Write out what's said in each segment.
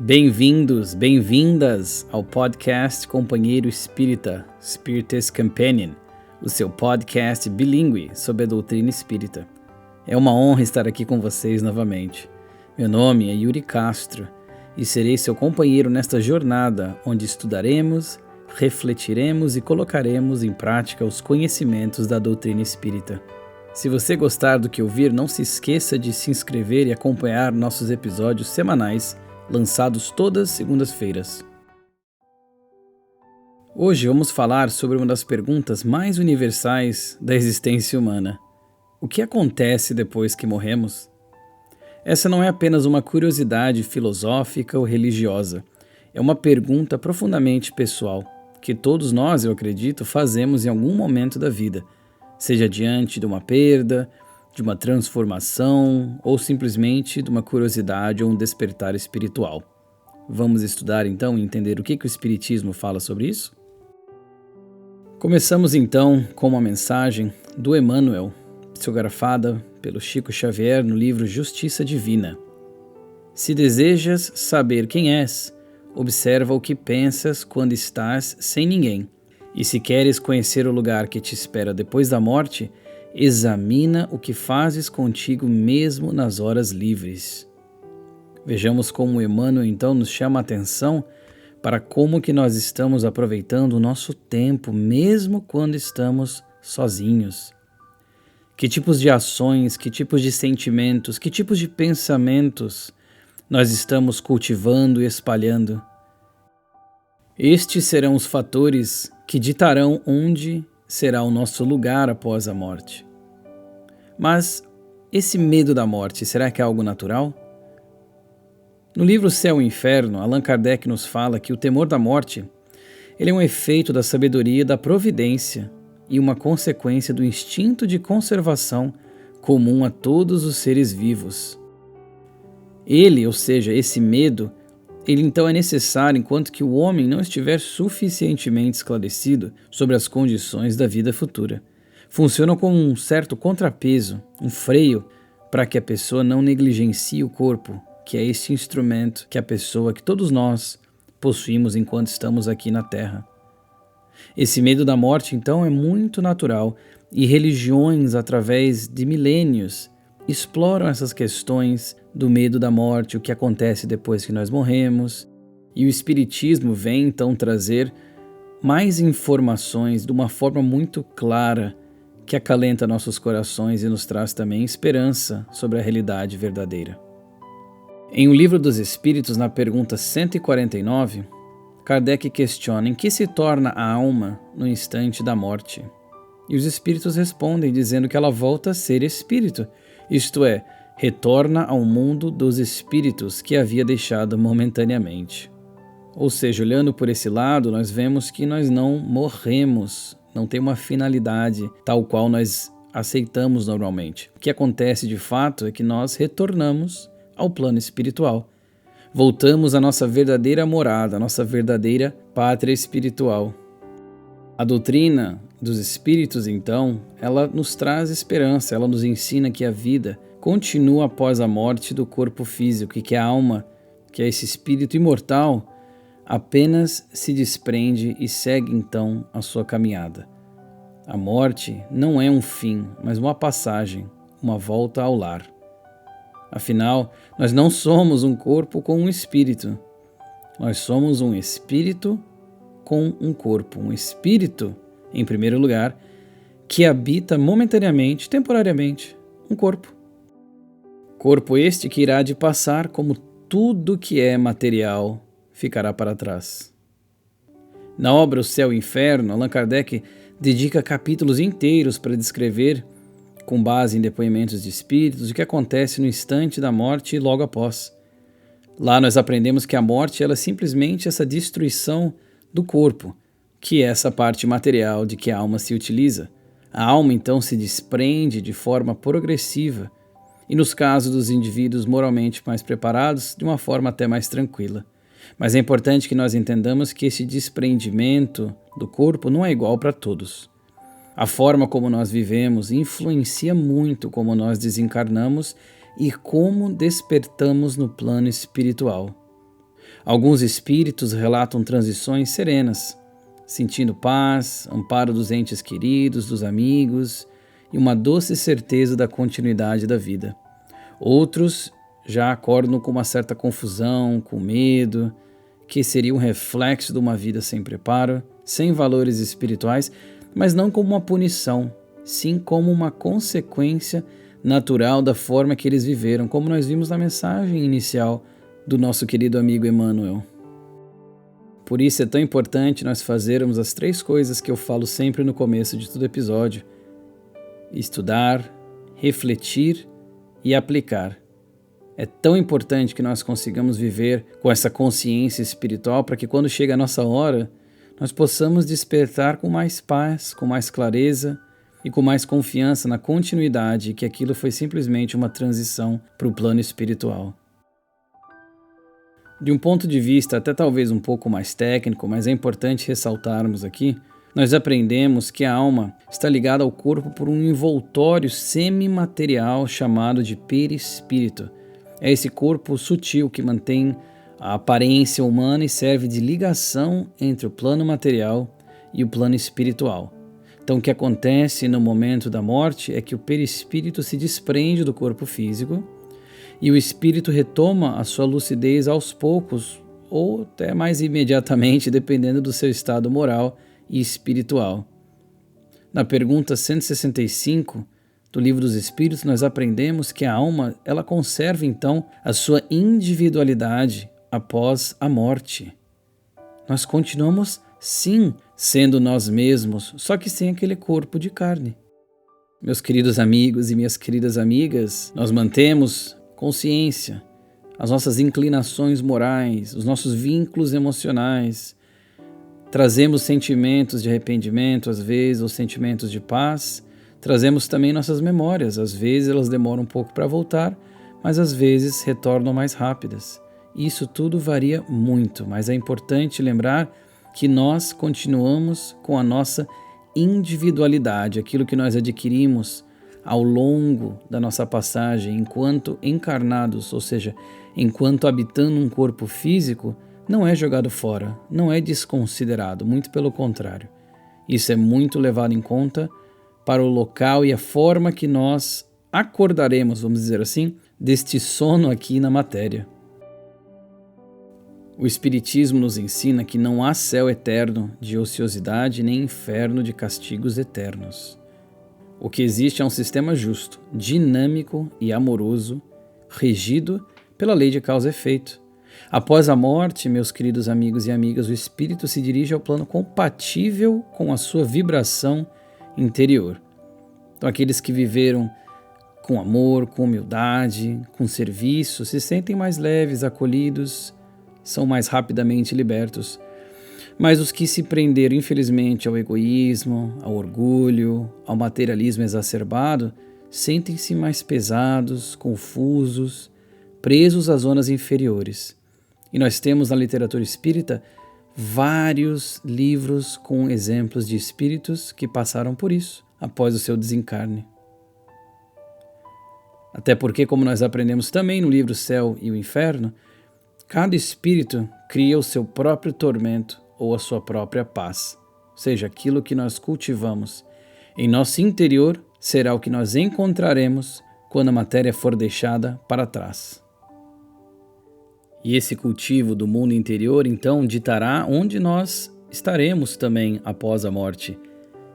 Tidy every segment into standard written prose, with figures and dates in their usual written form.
Bem-vindos, bem-vindas ao podcast Companheiro Espírita, Spiritist Companion, o seu podcast bilíngue sobre a doutrina espírita. É uma honra estar aqui com vocês novamente. Meu nome é Yuri Castro e serei seu companheiro nesta jornada onde estudaremos, refletiremos e colocaremos em prática os conhecimentos da doutrina espírita. Se você gostar do que ouvir, não se esqueça de se inscrever e acompanhar nossos episódios semanais lançados todas as segundas-feiras. Hoje vamos falar sobre uma das perguntas mais universais da existência humana. O que acontece depois que morremos? Essa não é apenas uma curiosidade filosófica ou religiosa. É uma pergunta profundamente pessoal, que todos nós, eu acredito, fazemos em algum momento da vida, seja diante de uma perda, de uma transformação ou simplesmente de uma curiosidade ou um despertar espiritual. Vamos estudar então e entender o que o Espiritismo fala sobre isso? Começamos então com uma mensagem do Emmanuel, psicografada pelo Chico Xavier no livro Justiça Divina. Se desejas saber quem és, observa o que pensas quando estás sem ninguém. E se queres conhecer o lugar que te espera depois da morte, examina o que fazes contigo mesmo nas horas livres. Vejamos como Emmanuel então nos chama a atenção para como que nós estamos aproveitando o nosso tempo, mesmo quando estamos sozinhos. Que tipos de ações, que tipos de sentimentos, que tipos de pensamentos nós estamos cultivando e espalhando. Estes serão os fatores que ditarão onde será o nosso lugar após a morte. Mas esse medo da morte, será que é algo natural? No livro Céu e Inferno, Allan Kardec nos fala que o temor da morte ele é um efeito da sabedoria e da providência e uma consequência do instinto de conservação comum a todos os seres vivos. Ele, ou seja, esse medo, ele então é necessário enquanto que o homem não estiver suficientemente esclarecido sobre as condições da vida futura. Funciona como um certo contrapeso, um freio, para que a pessoa não negligencie o corpo, que é este instrumento que todos nós possuímos enquanto estamos aqui na Terra. Esse medo da morte, então, é muito natural e religiões, através de milênios, exploram essas questões do medo da morte, o que acontece depois que nós morremos, e o Espiritismo vem então trazer mais informações de uma forma muito clara que acalenta nossos corações e nos traz também esperança sobre a realidade verdadeira. Em O Livro dos Espíritos, na pergunta 149, Kardec questiona em que se torna a alma no instante da morte. E os espíritos respondem dizendo que ela volta a ser espírito, isto é, retorna ao mundo dos espíritos que havia deixado momentaneamente. Ou seja, olhando por esse lado, nós vemos que nós não morremos, não tem uma finalidade tal qual nós aceitamos normalmente. O que acontece de fato é que nós retornamos ao plano espiritual. Voltamos à nossa verdadeira morada, à nossa verdadeira pátria espiritual. A doutrina dos espíritos, então, ela nos traz esperança, ela nos ensina que a vida continua após a morte do corpo físico e que a alma, que é esse espírito imortal, apenas se desprende e segue então a sua caminhada. A morte não é um fim, mas uma passagem, uma volta ao lar. Afinal, nós não somos um corpo com um espírito. Nós somos um espírito com um corpo. Um espírito, em primeiro lugar, que habita momentaneamente, temporariamente, um corpo. Corpo este que irá de passar como tudo que é material ficará para trás. Na obra O Céu e Inferno, Allan Kardec dedica capítulos inteiros para descrever, com base em depoimentos de espíritos, o que acontece no instante da morte e logo após. Lá nós aprendemos que a morte ela é simplesmente essa destruição do corpo, que é essa parte material de que a alma se utiliza. A alma então se desprende de forma progressiva e, nos casos dos indivíduos moralmente mais preparados, de uma forma até mais tranquila. Mas é importante que nós entendamos que esse desprendimento do corpo não é igual para todos. A forma como nós vivemos influencia muito como nós desencarnamos e como despertamos no plano espiritual. Alguns espíritos relatam transições serenas, sentindo paz, amparo dos entes queridos, dos amigos e uma doce certeza da continuidade da vida. Outros já acordam com uma certa confusão, com medo, que seria um reflexo de uma vida sem preparo, sem valores espirituais, mas não como uma punição, sim como uma consequência natural da forma que eles viveram, como nós vimos na mensagem inicial do nosso querido amigo Emmanuel. Por isso é tão importante nós fazermos as 3 coisas que eu falo sempre no começo de todo episódio: estudar, refletir e aplicar. É tão importante que nós consigamos viver com essa consciência espiritual para que quando chega a nossa hora, nós possamos despertar com mais paz, com mais clareza e com mais confiança na continuidade, que aquilo foi simplesmente uma transição para o plano espiritual. De um ponto de vista até talvez um pouco mais técnico, mas é importante ressaltarmos aqui, nós aprendemos que a alma está ligada ao corpo por um envoltório semimaterial chamado de perispírito. É esse corpo sutil que mantém a aparência humana e serve de ligação entre o plano material e o plano espiritual. Então, o que acontece no momento da morte é que o perispírito se desprende do corpo físico e o espírito retoma a sua lucidez aos poucos, ou até mais imediatamente, dependendo do seu estado moral e espiritual. Na pergunta 165 do Livro dos Espíritos, nós aprendemos que a alma ela conserva então a sua individualidade após a morte. Nós continuamos, sim, sendo nós mesmos, só que sem aquele corpo de carne. Meus queridos amigos e minhas queridas amigas, nós mantemos consciência, as nossas inclinações morais, os nossos vínculos emocionais, trazemos sentimentos de arrependimento, às vezes, ou sentimentos de paz, trazemos também nossas memórias, às vezes elas demoram um pouco para voltar, mas às vezes retornam mais rápidas. Isso tudo varia muito, mas é importante lembrar que nós continuamos com a nossa individualidade, aquilo que nós adquirimos ao longo da nossa passagem enquanto encarnados, ou seja, enquanto habitando um corpo físico, não é jogado fora, não é desconsiderado, muito pelo contrário. Isso é muito levado em conta para o local e a forma que nós acordaremos, vamos dizer assim, deste sono aqui na matéria. O Espiritismo nos ensina que não há céu eterno de ociosidade nem inferno de castigos eternos. O que existe é um sistema justo, dinâmico e amoroso, regido pela lei de causa e efeito. Após a morte, meus queridos amigos e amigas, o espírito se dirige ao plano compatível com a sua vibração interior. Então, aqueles que viveram com amor, com humildade, com serviço, se sentem mais leves, acolhidos, são mais rapidamente libertos. Mas os que se prenderam, infelizmente, ao egoísmo, ao orgulho, ao materialismo exacerbado, sentem-se mais pesados, confusos, presos às zonas inferiores. E nós temos na literatura espírita vários livros com exemplos de espíritos que passaram por isso após o seu desencarne. Até porque, como nós aprendemos também no livro Céu e o Inferno, cada espírito cria o seu próprio tormento ou a sua própria paz. Ou seja, aquilo que nós cultivamos em nosso interior será o que nós encontraremos quando a matéria for deixada para trás. E esse cultivo do mundo interior, então, ditará onde nós estaremos também após a morte,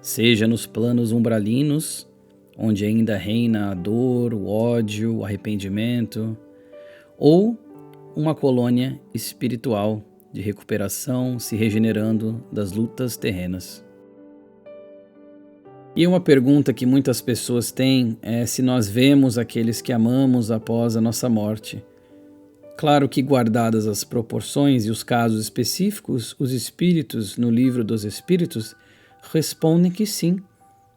seja nos planos umbralinos, onde ainda reina a dor, o ódio, o arrependimento, ou uma colônia espiritual de recuperação, se regenerando das lutas terrenas. E uma pergunta que muitas pessoas têm é se nós vemos aqueles que amamos após a nossa morte. Claro que, guardadas as proporções e os casos específicos, os espíritos, no Livro dos Espíritos, respondem que sim,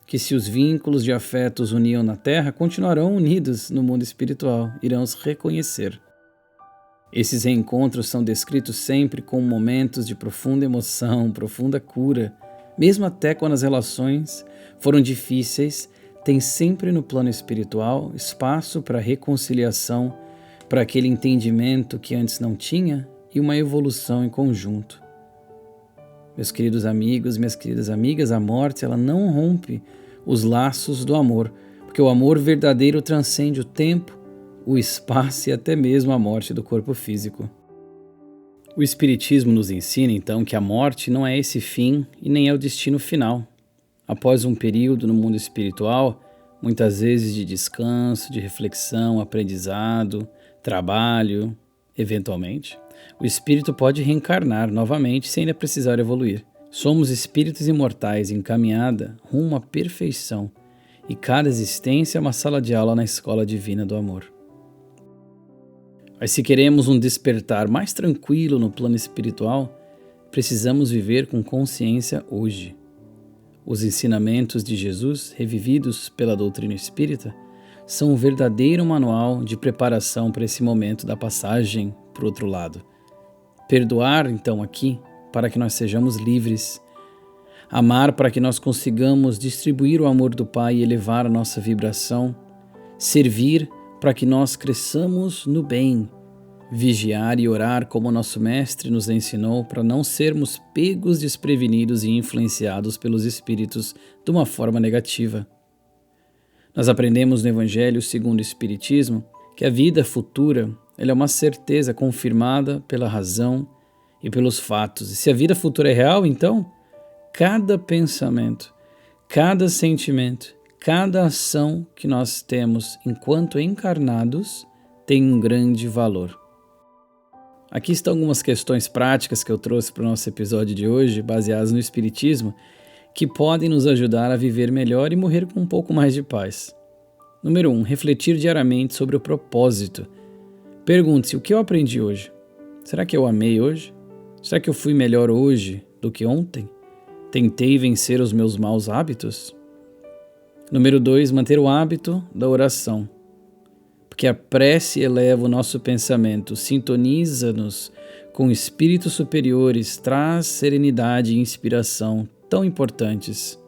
que se os vínculos de afeto os uniam na Terra, continuarão unidos no mundo espiritual, irão os reconhecer. Esses reencontros são descritos sempre com momentos de profunda emoção, profunda cura. Mesmo até quando as relações foram difíceis, tem sempre no plano espiritual espaço para reconciliação, para aquele entendimento que antes não tinha e uma evolução em conjunto. Meus queridos amigos, minhas queridas amigas, a morte ela não rompe os laços do amor, porque o amor verdadeiro transcende o tempo, o espaço e até mesmo a morte do corpo físico. O Espiritismo nos ensina, então, que a morte não é esse fim e nem é o destino final. Após um período no mundo espiritual, muitas vezes de descanso, de reflexão, aprendizado, trabalho, eventualmente, o espírito pode reencarnar novamente sem ainda precisar evoluir. Somos espíritos imortais em caminhada rumo à perfeição, e cada existência é uma sala de aula na escola divina do amor. Mas se queremos um despertar mais tranquilo no plano espiritual, precisamos viver com consciência hoje. Os ensinamentos de Jesus, revividos pela doutrina espírita, são um verdadeiro manual de preparação para esse momento da passagem para o outro lado. Perdoar, então, aqui, para que nós sejamos livres. Amar para que nós consigamos distribuir o amor do Pai e elevar a nossa vibração. Servir para que nós cresçamos no bem, vigiar e orar como nosso Mestre nos ensinou para não sermos pegos desprevenidos e influenciados pelos espíritos de uma forma negativa. Nós aprendemos no Evangelho segundo o Espiritismo que a vida futura ela é uma certeza confirmada pela razão e pelos fatos. E se a vida futura é real, então, cada pensamento, cada sentimento, cada ação que nós temos enquanto encarnados tem um grande valor. Aqui estão algumas questões práticas que eu trouxe para o nosso episódio de hoje, baseadas no Espiritismo, que podem nos ajudar a viver melhor e morrer com um pouco mais de paz. Número 1. Refletir diariamente sobre o propósito. Pergunte-se, o que eu aprendi hoje? Será que eu amei hoje? Será que eu fui melhor hoje do que ontem? Tentei vencer os meus maus hábitos? Número 2. Manter o hábito da oração. Porque a prece eleva o nosso pensamento, sintoniza-nos com espíritos superiores, traz serenidade e inspiração tão importantes.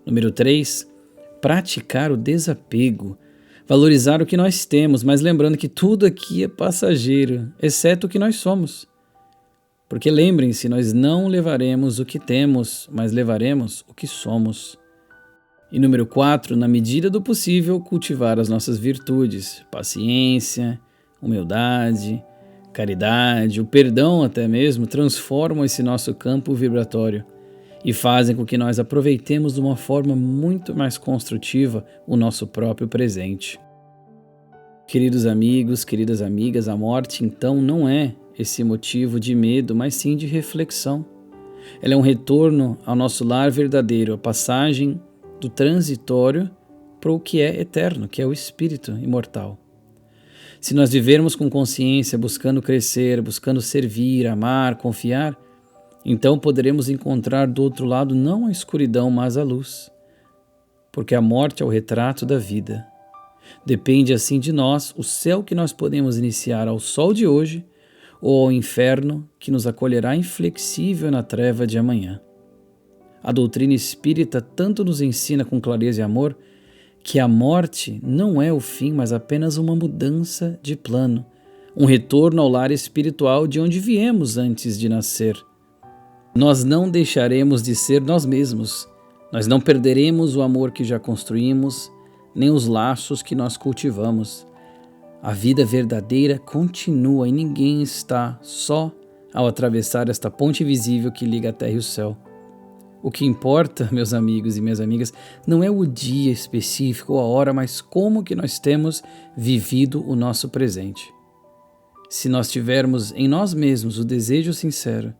Número 3. Praticar o desapego. Valorizar o que nós temos, mas lembrando que tudo aqui é passageiro, exceto o que nós somos. Porque lembrem-se, nós não levaremos o que temos, mas levaremos o que somos. E número 4, na medida do possível, cultivar as nossas virtudes, paciência, humildade, caridade, o perdão até mesmo, transformam esse nosso campo vibratório e fazem com que nós aproveitemos de uma forma muito mais construtiva o nosso próprio presente. Queridos amigos, queridas amigas, a morte então não é esse motivo de medo, mas sim de reflexão. Ela é um retorno ao nosso lar verdadeiro, a passagem do transitório para o que é eterno, que é o espírito imortal. Se nós vivermos com consciência, buscando crescer, buscando servir, amar, confiar, então poderemos encontrar do outro lado não a escuridão, mas a luz. Porque a morte é o retrato da vida. Depende assim de nós o céu que nós podemos iniciar ao sol de hoje ou ao inferno que nos acolherá inflexível na treva de amanhã. A doutrina espírita tanto nos ensina com clareza e amor que a morte não é o fim, mas apenas uma mudança de plano, um retorno ao lar espiritual de onde viemos antes de nascer. Nós não deixaremos de ser nós mesmos, nós não perderemos o amor que já construímos, nem os laços que nós cultivamos. A vida verdadeira continua e ninguém está só ao atravessar esta ponte visível que liga a terra e o céu. O que importa, meus amigos e minhas amigas, não é o dia específico ou a hora, mas como que nós temos vivido o nosso presente. Se nós tivermos em nós mesmos o desejo sincero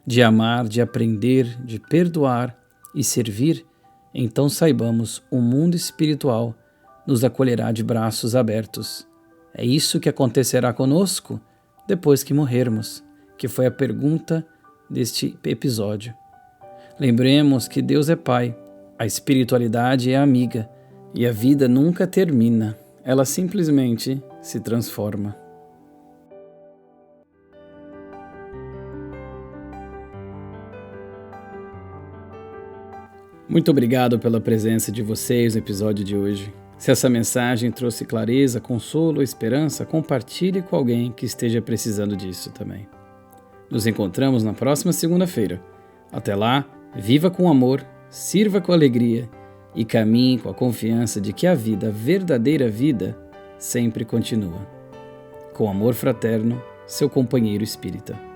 de amar, de aprender, de perdoar e servir, então saibamos, o mundo espiritual nos acolherá de braços abertos. É isso que acontecerá conosco depois que morrermos, que foi a pergunta deste episódio. Lembremos que Deus é Pai, a espiritualidade é amiga e a vida nunca termina, ela simplesmente se transforma. Muito obrigado pela presença de vocês no episódio de hoje. Se essa mensagem trouxe clareza, consolo ou esperança, compartilhe com alguém que esteja precisando disso também. Nos encontramos na próxima segunda-feira. Até lá, viva com amor, sirva com alegria e caminhe com a confiança de que a vida, a verdadeira vida, sempre continua. Com amor fraterno, seu companheiro espírita.